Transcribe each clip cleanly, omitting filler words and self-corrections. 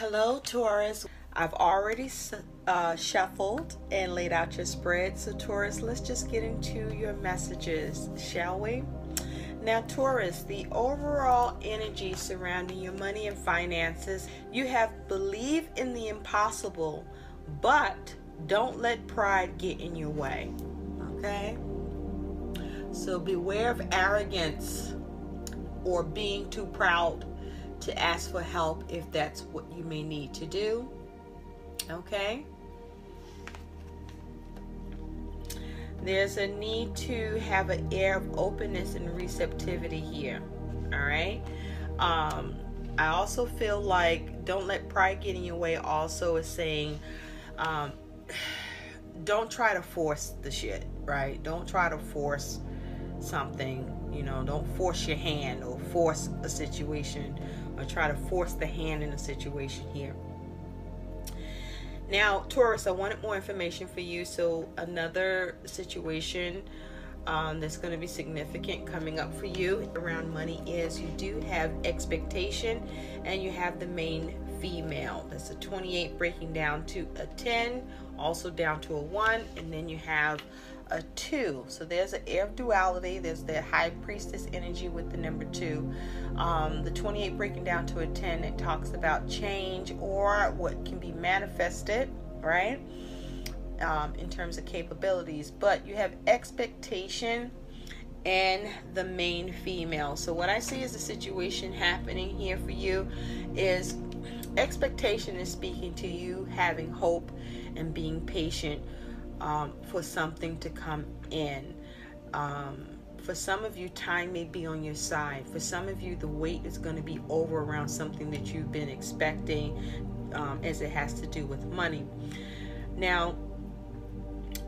Hello, Taurus. I've already shuffled and laid out your spread. So, Taurus, let's just get into your messages, shall we? Now, Taurus, the overall energy surrounding your money and finances, you have believe in the impossible, but don't let pride get in your way. Okay? So beware of arrogance or being too proud to ask for help if that's what you may need to do. Okay? There's a need to have an air of openness and receptivity here. All right? I also feel like don't let pride get in your way also is saying don't try to force the shit, right? Don't try to force something, don't force your hand or force a situation or try to force the hand in a situation here. Now, Taurus, I wanted more information for you. So another situation that's going to be significant coming up for you around money is you do have expectation and you have the main female. That's a 28 breaking down to a 10, also down to a 1, and then you have a 2. So there's an air of duality. There's the high priestess energy with the number 2. The 28 breaking down to a 10, it talks about change or what can be manifested, right? In terms of capabilities, but you have expectation and the main female. So what I see is a situation happening here for you is expectation is speaking to you having hope and being patient for something to come in. For some of you, time may be on your side. For some of you, the weight is going to be over around something that you've been expecting as it has to do with money. Now,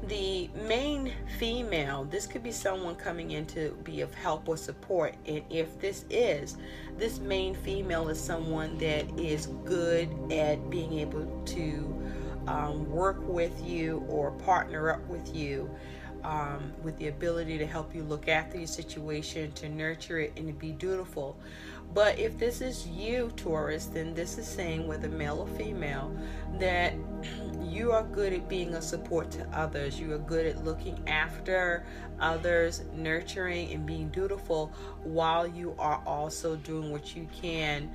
the main female, this could be someone coming in to be of help or support. And if this main female is someone that is good at being able to work with you or partner up with you with the ability to help you look after your situation, to nurture it, and to be dutiful. But if this is you, Taurus, then this is saying, whether male or female, that you are good at being a support to others. You are good at looking after others, nurturing and being dutiful, while you are also doing what you can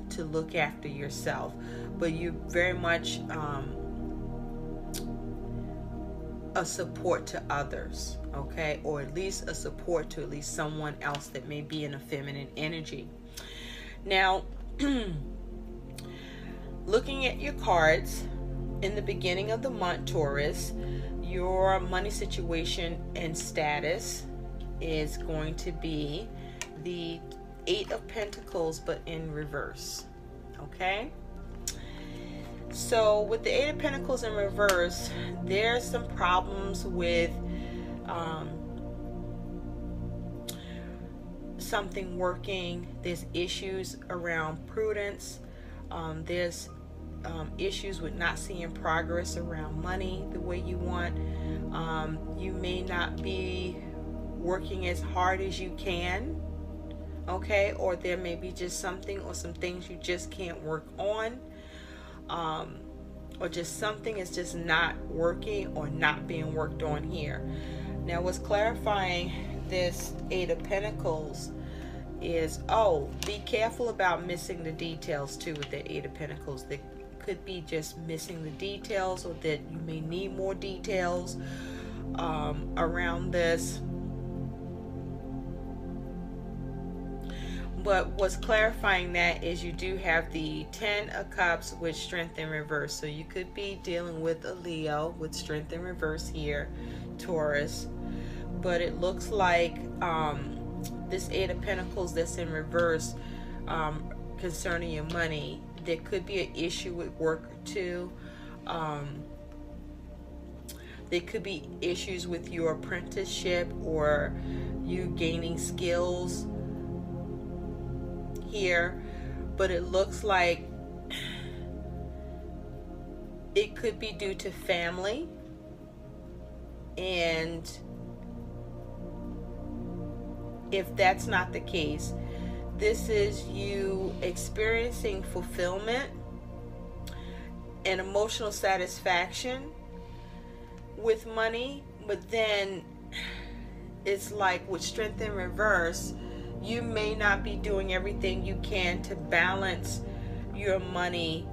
to look after yourself. But you're very much a support to others, okay? Or at least a support to at least someone else that may be in a feminine energy. Now, looking at your cards, in the beginning of the month, Taurus, your money situation and status is going to be the 8 of Pentacles, but in reverse, okay? So with the 8 of Pentacles in reverse, there's some problems with something working. There's issues around prudence. There's issues with not seeing progress around money the way you want. You may not be working as hard as you can, okay? Or there may be just something or some things you just can't work on. Or just something is just not working or not being worked on here. Now, what's clarifying this 8 of Pentacles is, be careful about missing the details too with the 8 of Pentacles. That could be just missing the details, or that you may need more details around this. But what's clarifying that is you do have the 10 of Cups with strength in reverse. So you could be dealing with a Leo with strength in reverse here, Taurus. But it looks like this 8 of Pentacles that's in reverse concerning your money, there could be an issue with work too. There could be issues with your apprenticeship or you gaining skills here, but it looks like it could be due to family, and if that's not the case, this is you experiencing fulfillment an emotional satisfaction with money, but then it's like with strength in reverse, you may not be doing everything you can to balance your money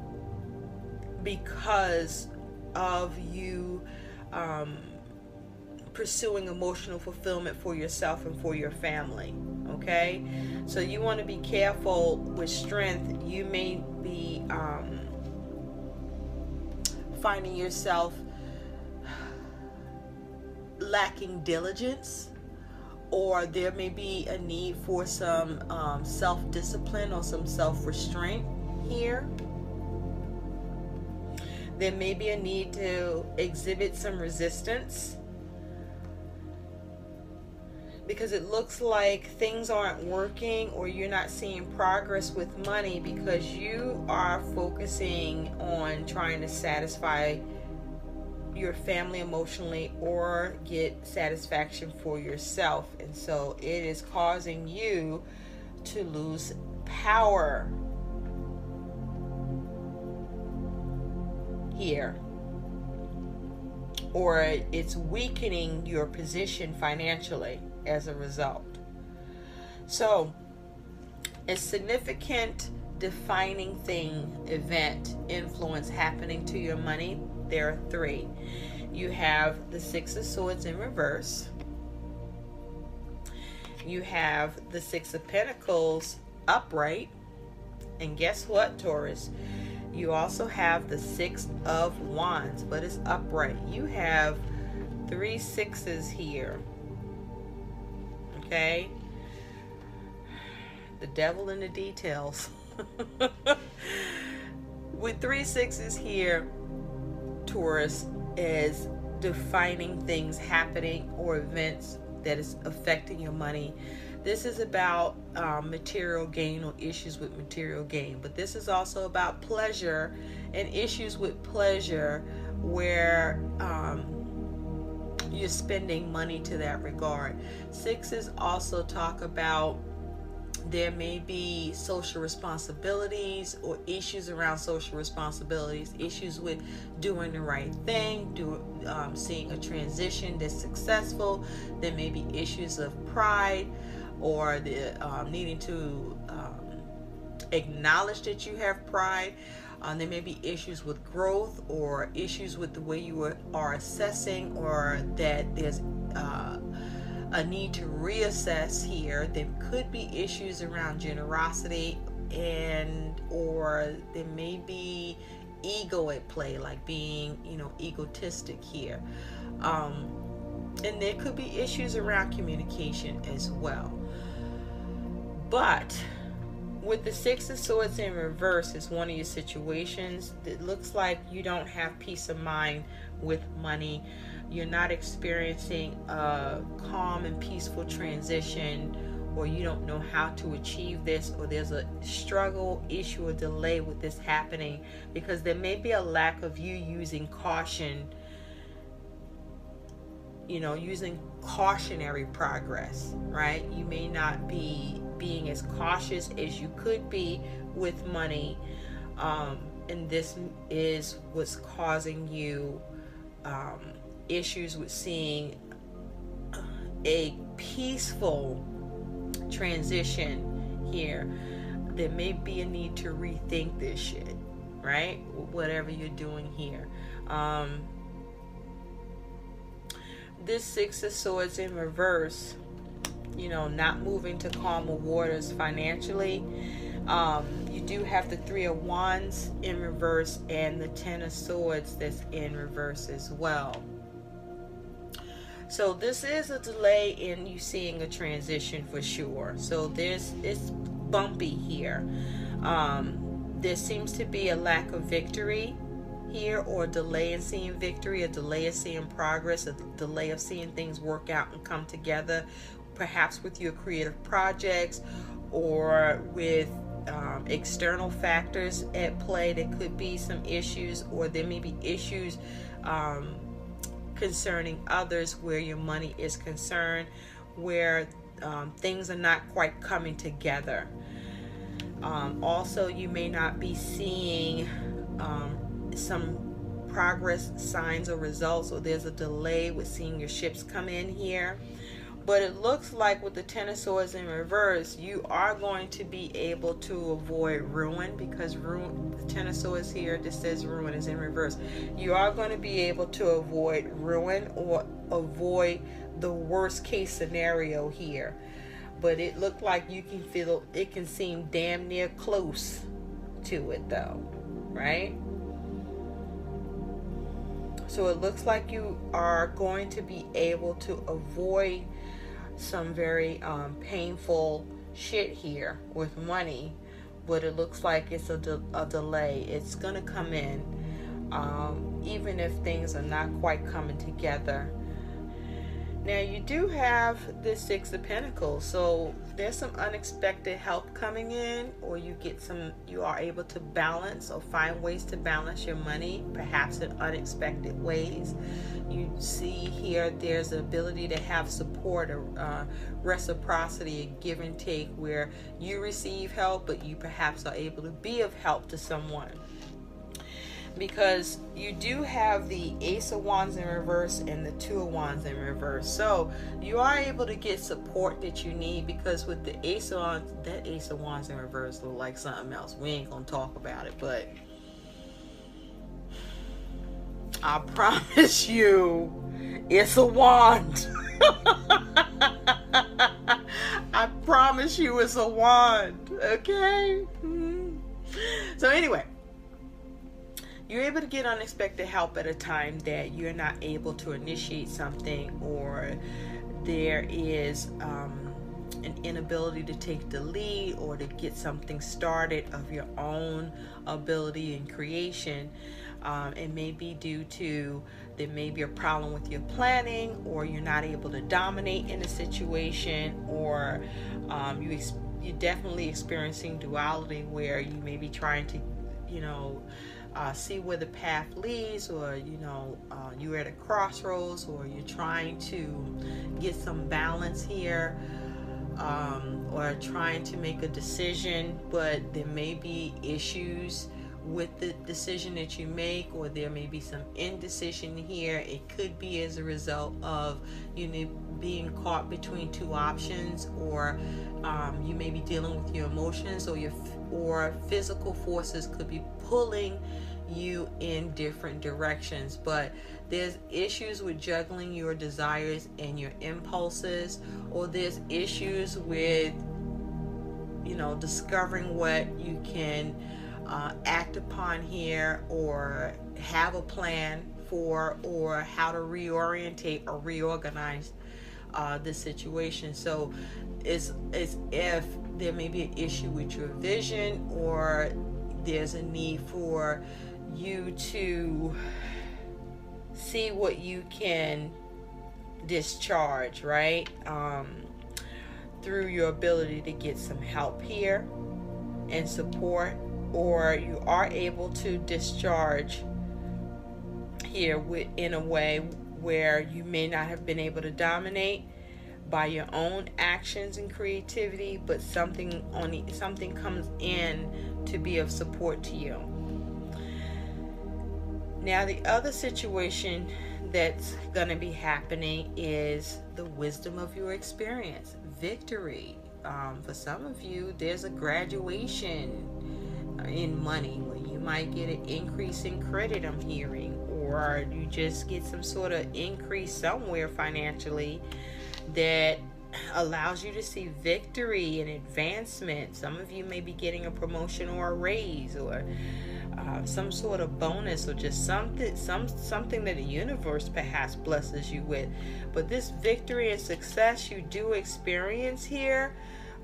because of you pursuing emotional fulfillment for yourself and for your family. Okay, so you want to be careful with strength. You may be finding yourself lacking diligence, or there may be a need for some self-discipline or some self-restraint here. There may be a need to exhibit some resistance, because it looks like things aren't working, or you're not seeing progress with money because you are focusing on trying to satisfy your family emotionally or get satisfaction for yourself. And so it is causing you to lose power here, or it's weakening your position financially as a result. So a significant defining thing, event, influence happening to your money, there are three. You have the Six of Swords in reverse. You have the Six of Pentacles upright. And guess what, Taurus? You also have the Six of Wands, but it's upright. You have 3 sixes here. Okay? The devil in the details. With 3 sixes here, Taurus, is defining things happening or events that is affecting your money. This is about material gain or issues with material gain, but this is also about pleasure and issues with pleasure where you're spending money to that regard. Sixes also talk about there may be social responsibilities or issues around social responsibilities, issues with doing the right thing, seeing a transition that's successful. There may be issues of pride, or the needing to acknowledge that you have pride. There may be issues with growth, or issues with the way you are assessing, or that there's a need to reassess here. There could be issues around generosity, or there may be ego at play, like being, egotistic here. And there could be issues around communication as well. But with the Six of Swords in reverse, is one of your situations that looks like you don't have peace of mind with money. You're not experiencing a calm and peaceful transition, or you don't know how to achieve this, or there's a struggle, issue, or delay with this happening, because there may be a lack of you using caution, using cautionary progress, right? You may not be being as cautious as you could be with money, and this is what's causing you issues with seeing a peaceful transition here. There may be a need to rethink this shit, right? Whatever you're doing here. This Six of Swords in reverse, not moving to calmer waters financially. You do have the Three of Wands in reverse and the Ten of Swords that's in reverse as well. So this is a delay in you seeing a transition for sure. So it's bumpy here. There seems to be a lack of victory here, or a delay in seeing victory, a delay of seeing progress, a delay of seeing things work out and come together, perhaps with your creative projects, or with external factors at play. There could be some issues, or there may be issues concerning others where your money is concerned, where things are not quite coming together. Also, you may not be seeing some progress, signs, or results, or there's a delay with seeing your ships come in here. But it looks like with the Ten of Swords in reverse, you are going to be able to avoid ruin, because the Ten of Swords here, this says ruin is in reverse. You are going to be able to avoid ruin or avoid the worst case scenario here. But it looked like you can feel, it can seem damn near close to it though, right? So it looks like you are going to be able to avoid some very painful shit here with money, but it looks like it's a delay. It's going to come in, even if things are not quite coming together. Now you do have the Six of Pentacles, so there's some unexpected help coming in, or you are able to balance or find ways to balance your money, perhaps in unexpected ways. You see here there's the ability to have support, or reciprocity, a give and take, where you receive help, but you perhaps are able to be of help to someone. Because you do have the Ace of Wands in reverse and the Two of Wands in reverse, so you are able to get support that you need. Because with the Ace of Wands, that Ace of Wands in reverse look like something else. We ain't gonna talk about it, but I promise you, it's a wand. I promise you, it's a wand. Okay. So anyway, you're able to get unexpected help at a time that you're not able to initiate something, or there is an inability to take the lead or to get something started of your own ability and creation. It may be due to, there may be a problem with your planning, or you're not able to dominate in a situation, or you're definitely experiencing duality, where you may be trying to, see where the path leads, or you're at a crossroads, or you're trying to get some balance here, or trying to make a decision, but there may be issues with the decision that you make, or there may be some indecision here. It could be as a result of being caught between two options, or you may be dealing with your emotions, or physical forces could be pulling you in different directions. But there's issues with juggling your desires and your impulses, or there's issues with discovering what you can act upon here, or have a plan for, or how to reorientate or reorganize the situation. So it's if there may be an issue with your vision, or there's a need for you to see what you can discharge, right? Through your ability to get some help here and support, or you are able to discharge here in a way where you may not have been able to dominate by your own actions and creativity, but something comes in to be of support to you. Now, the other situation that's going to be happening is the wisdom of your experience, victory. For some of you, there's a graduation in money, where you might get an increase in credit, I'm hearing, or you just get some sort of increase somewhere financially that allows you to see victory and advancement. Some of you may be getting a promotion or a raise, or some sort of bonus, or just something that the universe perhaps blesses you with. But this victory and success you do experience here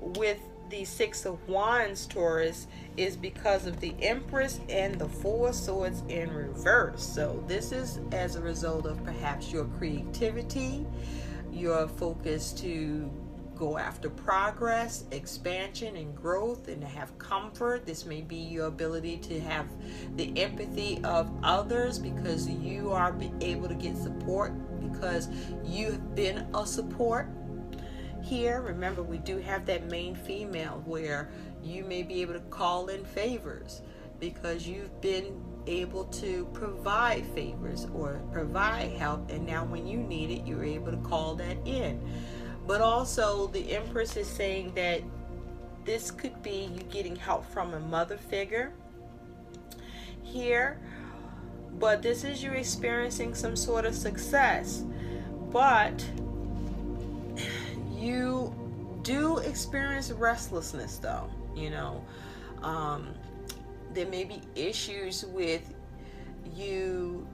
with the Six of Wands, Taurus, is because of the Empress and the Four of Swords in reverse. So this is as a result of perhaps your creativity, your focus to go after progress, expansion, and growth, and to have comfort. This may be your ability to have the empathy of others, because you are able to get support because you've been a support. Here, remember, we do have that main female, where you may be able to call in favors. because you've been able to provide favors or provide help, and now when you need it, you're able to call that in. But also the Empress is saying that this could be you getting help from a mother figure here, but this is you experiencing some sort of success, but you do experience restlessness though. There may be issues with you,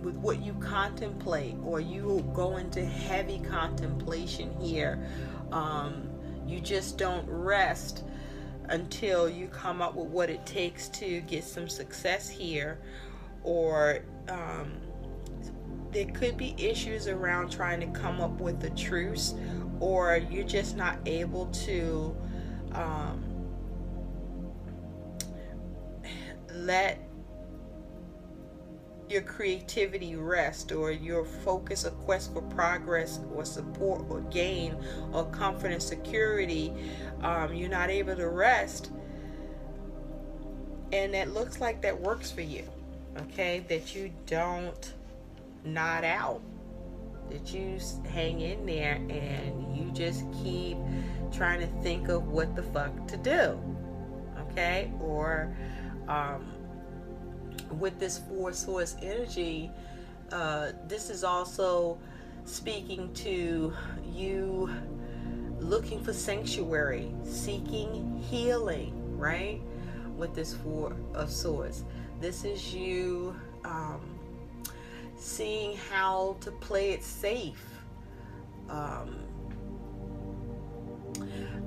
with what you contemplate, or you go into heavy contemplation here. You just don't rest until you come up with what it takes to get some success here. Or there could be issues around trying to come up with a truce, or you're just not able to let your creativity rest, or your focus or quest for progress or support or gain or comfort and security. You're not able to rest, and it looks like that works for you. Okay, that you don't nod out, that you hang in there and you just keep trying to think of what the fuck to do. Okay, or with this Four Swords energy, this is also speaking to you looking for sanctuary, seeking healing, right? With this Four of Swords, this is you seeing how to play it safe.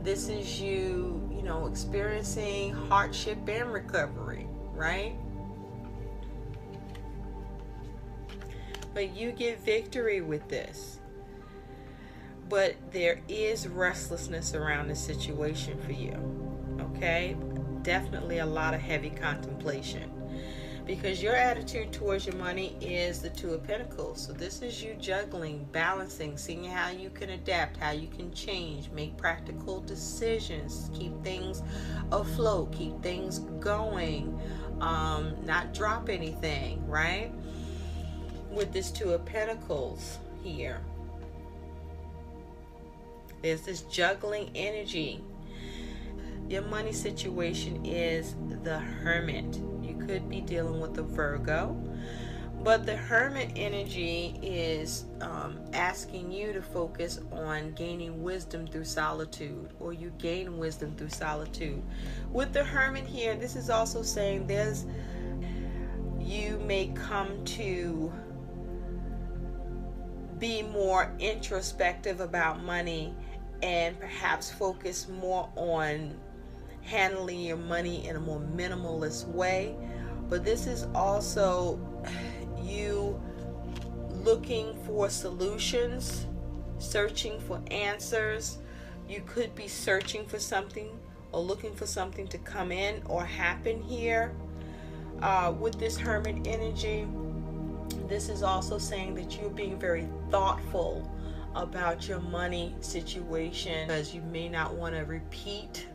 This is you, experiencing hardship and recovery, right? But you get victory with this. But there is restlessness around the situation for you. Okay? Definitely a lot of heavy contemplation. Because your attitude towards your money is the Two of Pentacles. So this is you juggling, balancing, seeing how you can adapt, how you can change, make practical decisions, keep things afloat, keep things going, not drop anything, right? With this Two of Pentacles here, there's this juggling energy. Your money situation is the Hermit. You could be dealing with a Virgo, but the Hermit energy is asking you to focus on gaining wisdom through solitude, or you gain wisdom through solitude. With the Hermit here, this is also saying you may come to be more introspective about money and perhaps focus more on handling your money in a more minimalist way. But this is also you looking for solutions, searching for answers. You could be searching for something or looking for something to come in or happen here. With this Hermit energy, this is also saying that you're being very thoughtful about your money situation, because you may not want to repeat,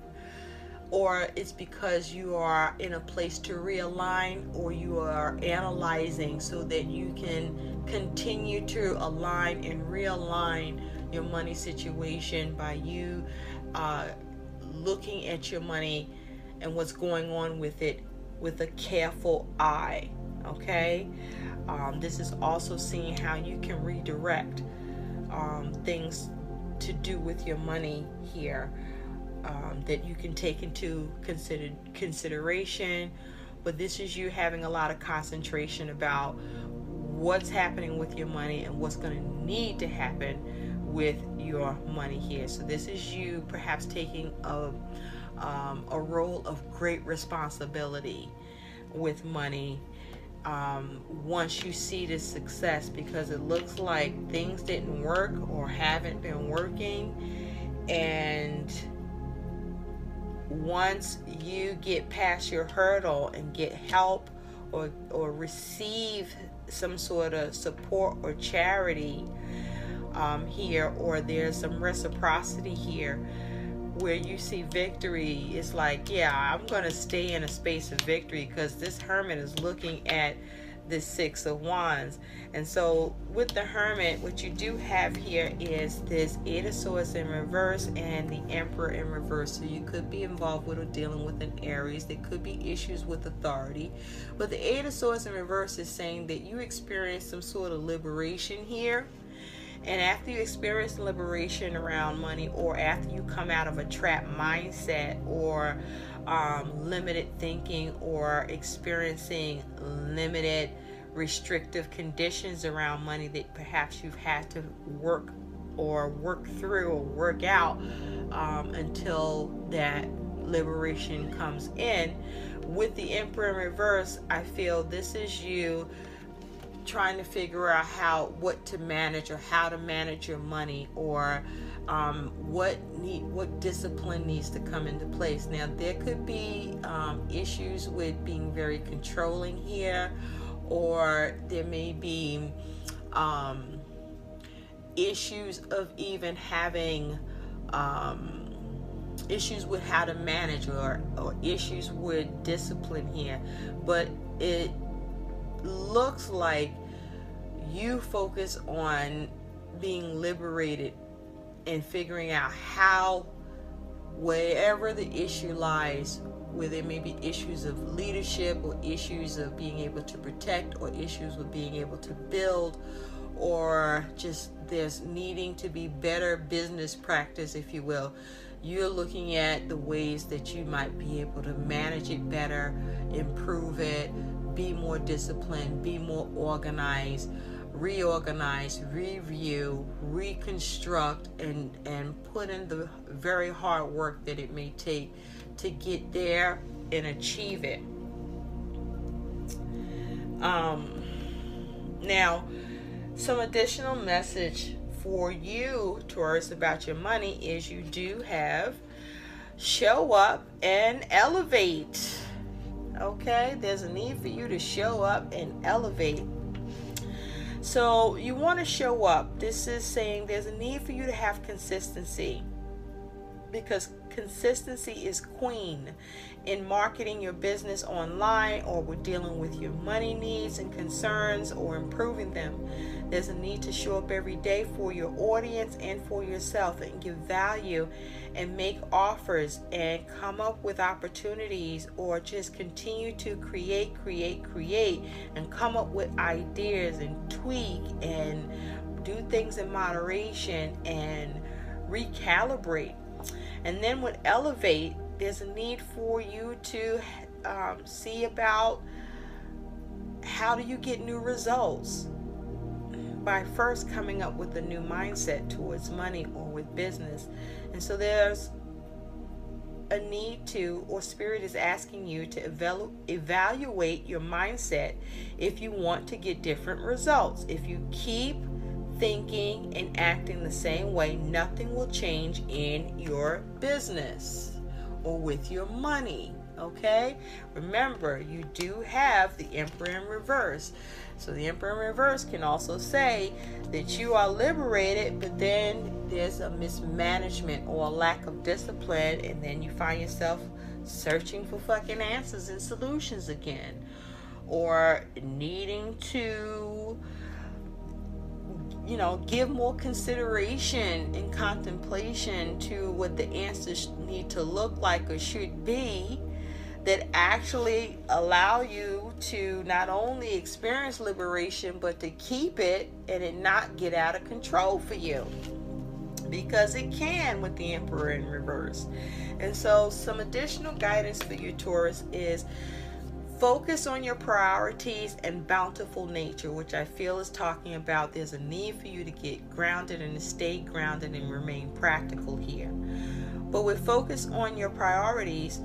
or it's because you are in a place to realign, or you are analyzing so that you can continue to align and realign your money situation by you looking at your money and what's going on with it with a careful eye. Okay, this is also seeing how you can redirect things to do with your money here, that you can take into consideration. But this is you having a lot of concentration about what's happening with your money and what's going to need to happen with your money here. So this is you perhaps taking a role of great responsibility with money once you see this success, because it looks like things didn't work or haven't been working, and once you get past your hurdle and get help or receive some sort of support or charity here, or there's some reciprocity here where you see victory. It's like, yeah, I'm going to stay in a space of victory, because this Hermit is looking at the Six of Wands. And so with the Hermit, what you do have here is this Eight of Swords in reverse and the Emperor in reverse. So you could be involved with or dealing with an Aries. There could be issues with authority. But the Eight of Swords in reverse is saying that you experience some sort of liberation here. And after you experience liberation around money, or after you come out of a trap mindset, or limited thinking, or experiencing limited restrictive conditions around money that perhaps you've had to work through or work out until that liberation comes in. With the Emperor in reverse, I feel this is you trying to figure out what to manage, or how to manage your money, or what discipline needs to come into place. Now, there could be issues with being very controlling here, or there may be issues of even having issues with how to manage, or issues with discipline here. But it looks like you focus on being liberated and figuring out how, wherever the issue lies, where there may be issues of leadership, or issues of being able to protect, or issues with being able to build, or just there's needing to be better business practice, if you will. You're looking at the ways that you might be able to manage it better, improve it, be more disciplined, be more organized, reorganize, review, reconstruct, and put in the very hard work that it may take to get there and achieve it. Now, some additional message for you, Taurus, about your money is you do have show up and elevate. Okay, there's a need for you to show up and elevate. So you want to show up. This is saying there's a need for you to have consistency, because consistency is queen in marketing your business online, or with dealing with your money needs and concerns, or improving them. There's a need to show up every day for your audience and for yourself, and give value and make offers and come up with opportunities, or just continue to create and come up with ideas and tweak and do things in moderation and recalibrate. And then with elevate, there's a need for you to see about how do you get new results by first coming up with a new mindset towards money or with business. And so there's a need to, or Spirit is asking you to evaluate your mindset if you want to get different results. If you keep thinking and acting the same way, nothing will change in your business or with your money. Okay, remember, you do have the Emperor in reverse. So the Emperor in reverse can also say that you are liberated, but then there's a mismanagement or a lack of discipline, and then you find yourself searching for fucking answers and solutions again, or needing to, give more consideration and contemplation to what the answers need to look like or should be, that actually allow you to not only experience liberation, but to keep it and it not get out of control for you, because it can with the Emperor in reverse. And so some additional guidance for you, Taurus, is focus on your priorities and bountiful nature, which I feel is talking about there's a need for you to get grounded and to stay grounded and remain practical here. But with focus on your priorities,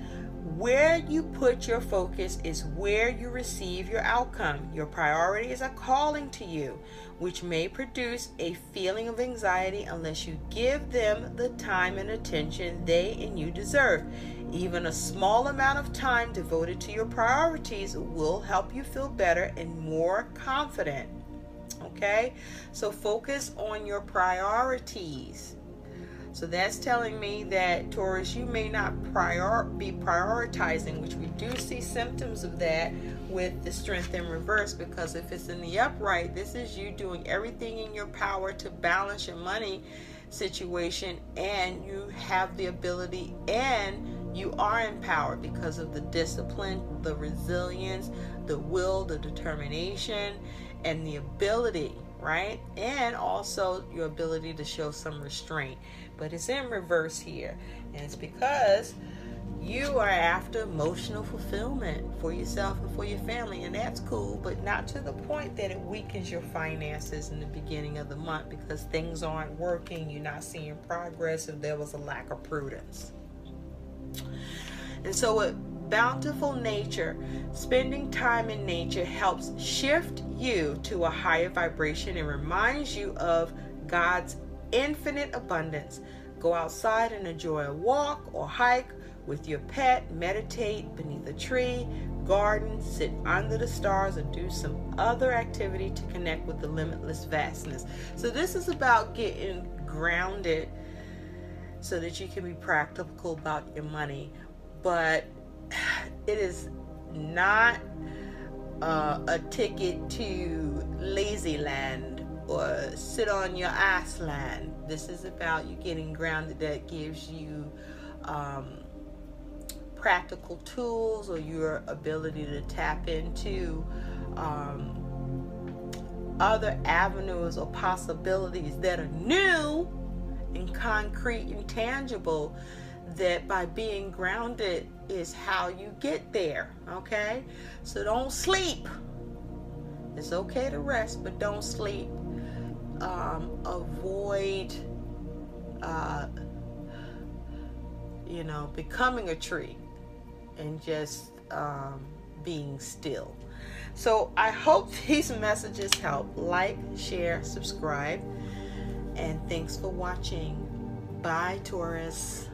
where you put your focus is where you receive your outcome. Your priorities are calling to you, which may produce a feeling of anxiety unless you give them the time and attention they and you deserve. Even a small amount of time devoted to your priorities will help you feel better and more confident. Okay? So focus on your priorities. So that's telling me that, Taurus, you may not be prioritizing, which we do see symptoms of that with the Strength in reverse, because if it's in the upright, this is you doing everything in your power to balance your money situation, and you have the ability and you are empowered because of the discipline, the resilience, the will, the determination, and the ability, right? And also your ability to show some restraint. But it's in reverse here, and it's because you are after emotional fulfillment for yourself and for your family, and that's cool, but not to the point that it weakens your finances in the beginning of the month because things aren't working, you're not seeing progress, if there was a lack of prudence. And so with bountiful nature, spending time in nature helps shift you to a higher vibration and reminds you of God's infinite abundance. Go outside and enjoy a walk or hike with your pet, meditate beneath a tree, garden, sit under the stars, or do some other activity to connect with the limitless vastness. So this is about getting grounded so that you can be practical about your money. But it is not a ticket to lazy land or sit on your ass land. This is about you getting grounded that gives you practical tools or your ability to tap into other avenues or possibilities that are new and concrete and tangible, that by being grounded is how you get there. Okay, so don't sleep. It's okay to rest, but don't sleep. Avoid becoming a tree and just being still. So I hope these messages help. Like, share, subscribe, and thanks for watching. Bye, Taurus.